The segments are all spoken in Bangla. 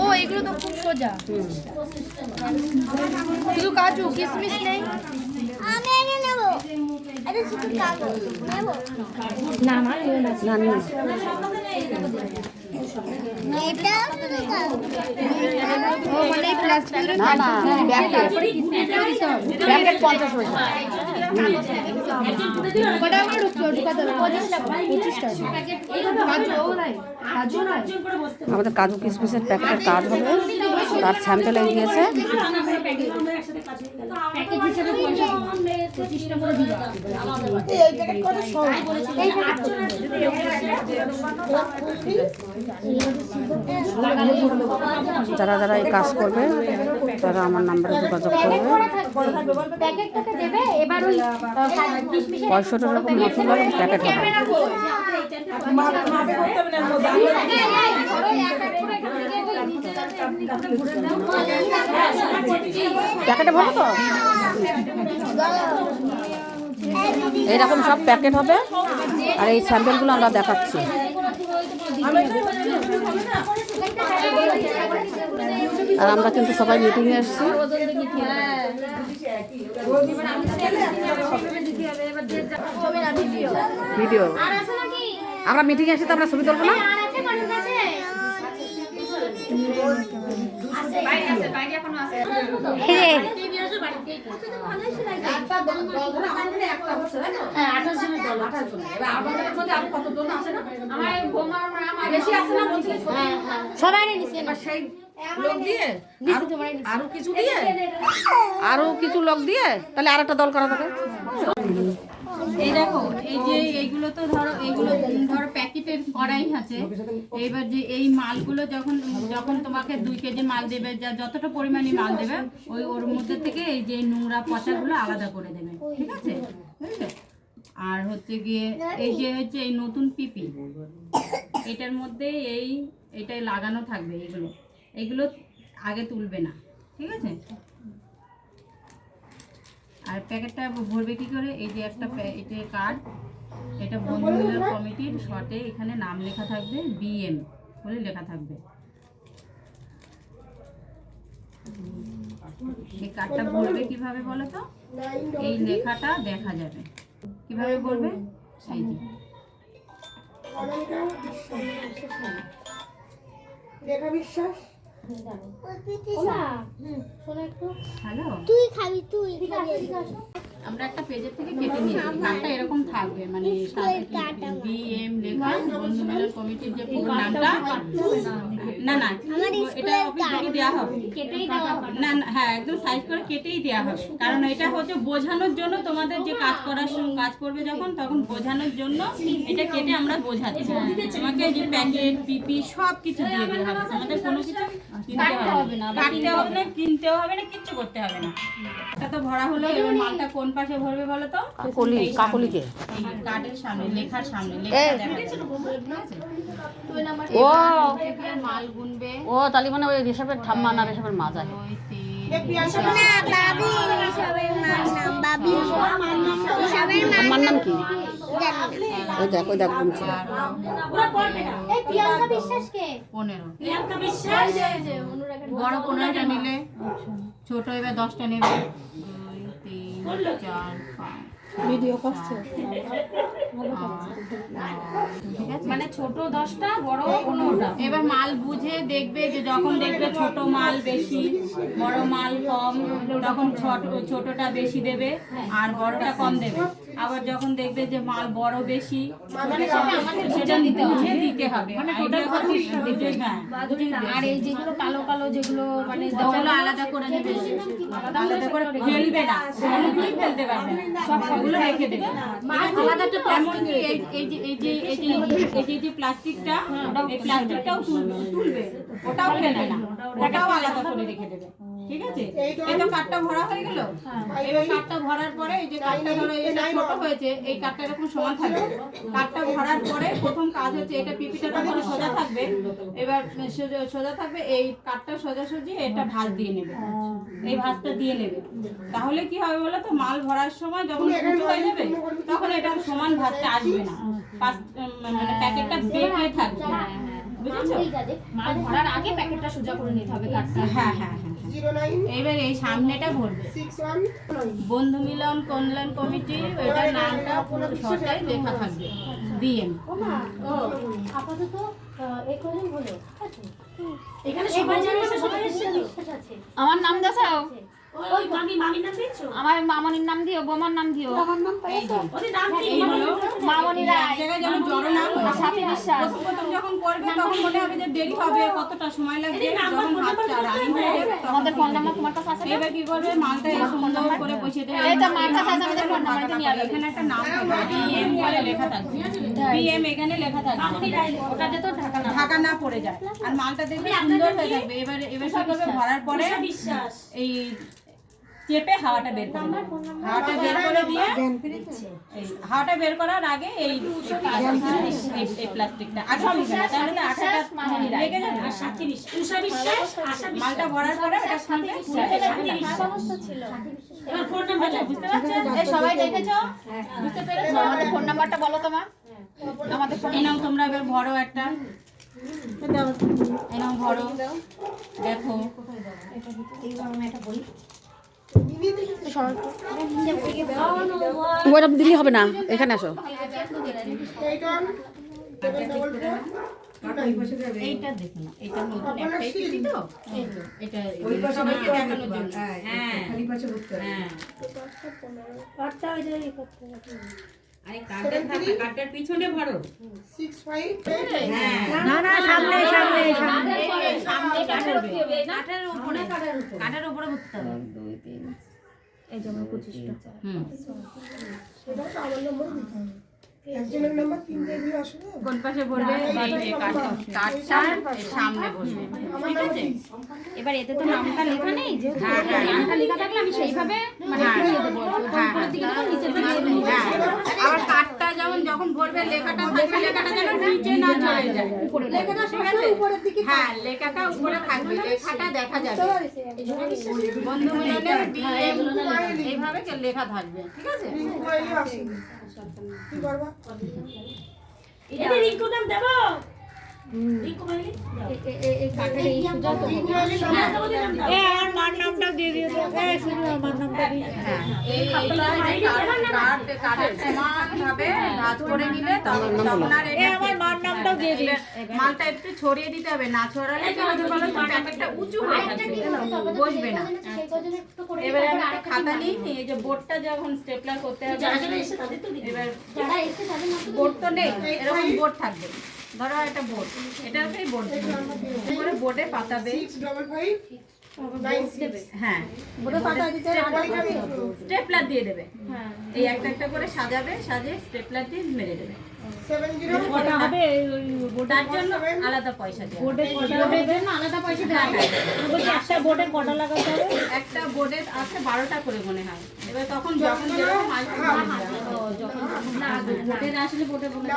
ও এগুলো তো খুব সোজা। শুধু কাজু কিশমিশ নেই। আমি এনে নেব। এটা শুধু কাগজ নেব। না আমার নিও না। না নিন। এটা শুধু কাগজ। ও মানে প্লাস্টিকের না না প্যাকেট প্যাকেট 50 পয়সা। কটা করে ঢুকতে হবে? 25 টাকা। 25 টাকা। কাজু ও নাই। কাজু নাই। আমাদের কাজু কিশমিশের প্যাকেটের কাজ হবে, তার স্যাম্পেল এই দিয়েছে। প্যাকেট হিসেবে পয়সা 25 টাকা করে দিবা। এই প্যাকেট কত সব এই যারা যারা এই কাজ করবে তারা আমার নাম্বারে যোগাযোগ করবে। প্যাকেটটাকে দেবে এবার ওই 65 রকম মশলার প্যাকেট হবে। প্যাকেটে ভালো তো এইরকম সব প্যাকেট হবে। আর এই স্যাম্পেলগুলো আমরা দেখাচ্ছি। আর আমরা কিন্তু সবাই মিটিংয়ে এসেছি। ভিডিও আমরা মিটিংয়ে এসে তো আমরা ছবি তুলবো না। সবাই নিছে সেই লোক দিয়ে আরো কিছু লোক দিয়ে তাহলে আর একটা দল করা যাবে। এই দেখো এই যে এইগুলো তো ধরো এইগুলো ধরো প্যাকেটের করাই আছে। এইবার যে এই মালগুলো যখন যখন তোমাকে 2 কেজি মাল দেবে, যা যতটা পরিমাণে মাল দেবে ওর মধ্যে থেকে এই যে নোংরা পচাগুলো আলাদা করে দেবে, ঠিক আছে? বুঝলে? আর হচ্ছে গিয়ে এই যে হচ্ছে এই নতুন পিপি, এটার মধ্যে এটাই লাগানো থাকবে। এগুলো আগে তুলবে না, ঠিক আছে? আর প্যাকেটটা ভরবে কি করে? এই যে একটা এটা কার্ড, এটা বন্ধু মিলন কমিটির শর্টে এখানে নাম লেখা থাকবে, বিএম বলে লেখা থাকবে। এই কার্ডটা ভরবে কিভাবে বলো তো? এই লেখাটা দেখা যাবে কিভাবে বলবে? এই যে লেখা বিশ্বাস। হ্যালো, তুই খাবি তুই আমরা একটা পেজের থেকে কেটে নিয়েছি। কার্ডটা এরকম থাকবে, মানে বিএম লেখা, বন্ধু মিলন কমিটির যে পুরো নামটা। না না, এটা অফিস থেকে দেওয়া হবে, কেটেই দেওয়া হবে। না না, হ্যাঁ একদম সাইজ করে কেটেই দেওয়া হবে। কারণ এটা হচ্ছে বোঝানোর জন্য, তোমাদের যে কাজ করবে যখন তখন বোঝানোর জন্য এটা কেটে আমরা বোঝাচ্ছি। তোমাকে যে প্যাকেট পিপি সব কিছু দিয়ে দেওয়া হবে। তোমাদের কোনো কিছু কিনতে হবে না, কাটতে হবে না, কিনতেও হবে না, কিচ্ছু করতে হবে না। এটা তো ভরা হলো। এবার মালটা কোন পাশে ভরবে বলো তো? কাকলিকে এই কার্ডের সামনে, লেখার সামনে লেখা দেখা যাবে। ও মাল গুনবে। ও তাহলে মানে ওই ঋষভের ঠাম্মা না ঋষভের মা যায়। না বাবি সবের নাম বাবি সবের ঠাম্মার নাম কি? জানি ওই দেখ গুনছে। এই প্রিয়াঙ্কা বিশ্বাস কে? 15 বড় 15টা নিলে, ছোট এবার 10টা নেবে। 2 3 4 5 ভিডিও করছে মানে ছোট 10টা, বড় 15টা। এবার মাল বুঝে দেখবে যে যখন দেখবে ছোট মাল বেশি, বড় মাল কম, তখন ছোটটা বেশি দেবে আর বড়টা কম দেবে। আবার যখন দেখবে যে মাল বড় বেশি, সেটা বুঝে দিতে হবে। মানে টোটাল আর এই যেগুলো কালো কালো যেগুলো মানে ওগুলো আলাদা করে নেবে, আলাদা করে ফেলবে না, কোনো কিছু ফেলতে পারবে না, সবগুলো রেখে দেবে। এমনকি এই যে প্লাস্টিকটা, এই প্লাস্টিকটাও তুলবে, ওটাও ফেলবে না, ওটাও আলাদা করে রেখে দেবে, ঠিক আছে? এই তো কার্ডটা ভরা হয়ে গেল। এবার কার্ডটা ভরার পরে এই যে কার্ডটা ধরো এটা ছোট হয়েছে, এই কার্ডটা এরকম সমান থাকবে। কার্ডটা ভরার পরে প্রথম কাজ হচ্ছে এটা পিপিটা ধরো সোজা থাকবে। এবার সোজা থাকবে, এই কার্ডটা সোজাসুজি এটা ভাঁজ দিয়ে নেবে, এই ভাঁজটা দিয়ে নেবে। তাহলে কি হবে বলো তো? মাল ভরার সময় যখন উঁচু হয়ে যাবে তখন এটা সমান ভাঁজটা আসবে না, মানে প্যাকেটটা বেঁকে থাকবে, বুঝেছো? মাল ভরার আগে প্যাকেটটা সোজা করে নিতে হবে কাটটা। হ্যাঁ হ্যাঁ হ্যাঁ। এইবার এই সামনেটা ভরবে বন্ধু মিলন কল্যাণ কমিটি, এটার নামটা পুরো শর্টে লেখা থাকবে বিএম। আপাতত এই কজন হলো এখানে সবাই জানে, সবাই এসেছে। আমার নাম দাও, ওই মামির নাম দিয়েছো? আমার মামনির নাম দিও, বোমার নাম দিও। ওদের নাম কি হলো? মামনি রায়, এক জায়গায় যেন জড়ো না হয়। সাথী বিশ্বাস। প্রথম যখন করবে তখন মনে হবে যে দেরি হবে, কতটা সময় লাগবে, যখন হাতটা রানিং হয়ে যাবে আমাদের ফোন নাম্বার তোমার কাছে আছে? এবার কি করবে, মালটা এই সুন্দর করে বসিয়ে দেবে। এই তো মার কাছে আছে, আমাদের ফোন নাম্বারটা নিয়ে আসবে। এখানে একটা নাম থাকবে, বিএম বলে লেখা থাকবে, বিএম এখানে লেখা থাকবে, ওটা যে তো ঢাকা না ঢাকা না পড়ে যায়। আর মালটা দেখবে সুন্দর হয়ে থাকবে। এবার কি করবে, ভরার পরে বিশ্বাস এই চেপে হাওয়াটা বের করবে, হাওয়াটা বের করে দিয়ে এই হাওয়াটা বের করার আগে এই প্লাস্টিকটা আগে খুলবে না, তাহলে আঠাটা লেগে যাবে। সাথী বিশ্বাস, উষা বিশ্বাস, আশা বিশ্বাস। মালটা ভরার পরে এটা খুলবে, খুলে এবার ফোন নাম্বারটা বুঝতে পারছেন? এই সবাই দেখেছো? বুঝতে পেরেছো? আমাদের ফোন নাম্বারটা বলো তোমার। আমাদের ফোন এই নাও তোমরা এবার ভরো একটা, এই নাও ভরো, দেখো ওইটা দিলে হবে না, এখানে আসো। এইটা দেখো না, এটা নতুন একটা এসেছি তো, এটা সবাইকে দেখানোর জন্য। হ্যাঁ হ্যাঁ আরে কার্ডের পিছনে ভরো। 6 5 হ্যাঁ না না, সামনে সামনে সামনে। সামনে কাটার উপরে, কাটার উপরে ভরতে হবে। এই জন্য 25টা। হুম একজনের নাম্বার 3 দিয়ে দিয়ে আসবে। কোন পাশে ভরবে, এই কার্ডটা এর সামনে বসবে, ঠিক আছে? এবার এতে তো নামটা লেখা নেই, যে হ্যাঁ হ্যাঁ নামটা লেখা থাকলে আমি সেইভাবে মানে দিয়ে দেবো। উপরের দিকে তো নিচে দিকে হ্যাঁ। আবার কার্ডটা যেমন যখন ভরবে লেখাটা থাকবে, লেখাটা যেন নিচে না চলে যায়, লেখাটা ঠিক আছে? হ্যাঁ লেখাটা উপরে থাকবে, লেখাটা দেখা যাবে। বন্ধু মিলনের বিএম এইভাবে লেখা থাকবে, ঠিক আছে? মোবাইলে আসে কি করবা? এদের রিঙ্কু নাম দেবো? রিঙ্কু মাইলি? এই কাটার এই সোজা তো আমার মার নামটা দিয়ে দিও তো। শুধু আমার নামটা দিয়ে। হ্যাঁ কার্ডের সমান ভাবে ভাঁজ করে নিলে তখন আর আমার মার নামটাও দিয়ে দিও। মালটা একটু ছড়িয়ে দিতে হবে, না ছড়ালে কি হবে বলো তো, প্যাকেটটা উঁচু হয়ে থাকবে, বসবে না। এবারে আমি একটা খাতা নিই, এই যে বোর্ডটা যখন স্টেপলার করতে হবে, যারা যারা এসে তাদের তো দিও। এবার বোর্ড তো নেই, এরকম বোর্ড থাকবে, ধরো একটা বোর্ড, এটাকেই বোর্ড করে বোর্ডে পাতাবে। 6 5 9 6 হ্যাঁ স্টেপলার দিয়ে দেবে, এই একটা একটা করে সাজাবে, সাজিয়ে স্টেপলার দিয়ে মেরে দেবে। 7 0 কটা হবে তার জন্য আলাদা পয়সা দেবে। বোর্ডে কটা হবে? আলাদা পয়সা দেওয়া হয়। বলছি একটা বোর্ডে কটা লাগাতে হবে? একটা বোর্ডে আছে 12টা করে মনে হয়। এবার তখন যখন যেরকম আসবে বোর্ডের আসলে বোর্ডে বলে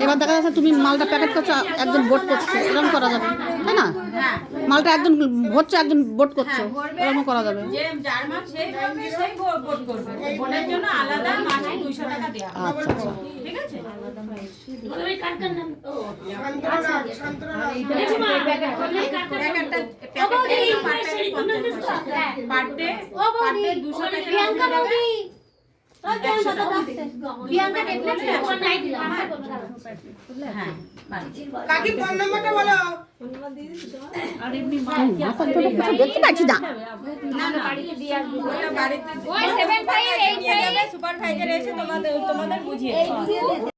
এবার দেখা যাচ্ছে তুমি মালটা প্যাকেট করছো, একজন বোট করছে, এরকম করা যাবে, তাই না? হ্যাঁ মালটা একজন ভরছে, একজন বোট করছো, হ্যাঁ, ভরবে। এরকম করা যাবে। যে যার মাল সেই ভরবে, সেই বোর্ড করবে। বোর্ডের জন্য আলাদা মাসে 200 টাকা দেওয়া হবে। আচ্ছা আচ্ছা। ঠিক আছে? ওই কার্ডটার নাম ও শান্তরা একটা পার ডে 200 টাকা দেবে। প্রিয়াঙ্কা দেখলে এখন নাই দিলাম। হ্যাঁ কাকি ফোন নাম্বারটা বলো। আর এমনি এখন তো কিছু দেখতে পাচ্ছি না। না না ওটা বাড়িতে ওই 7585 সুপারভাইজার এসে তোমাদের বুঝিয়ে দেবে।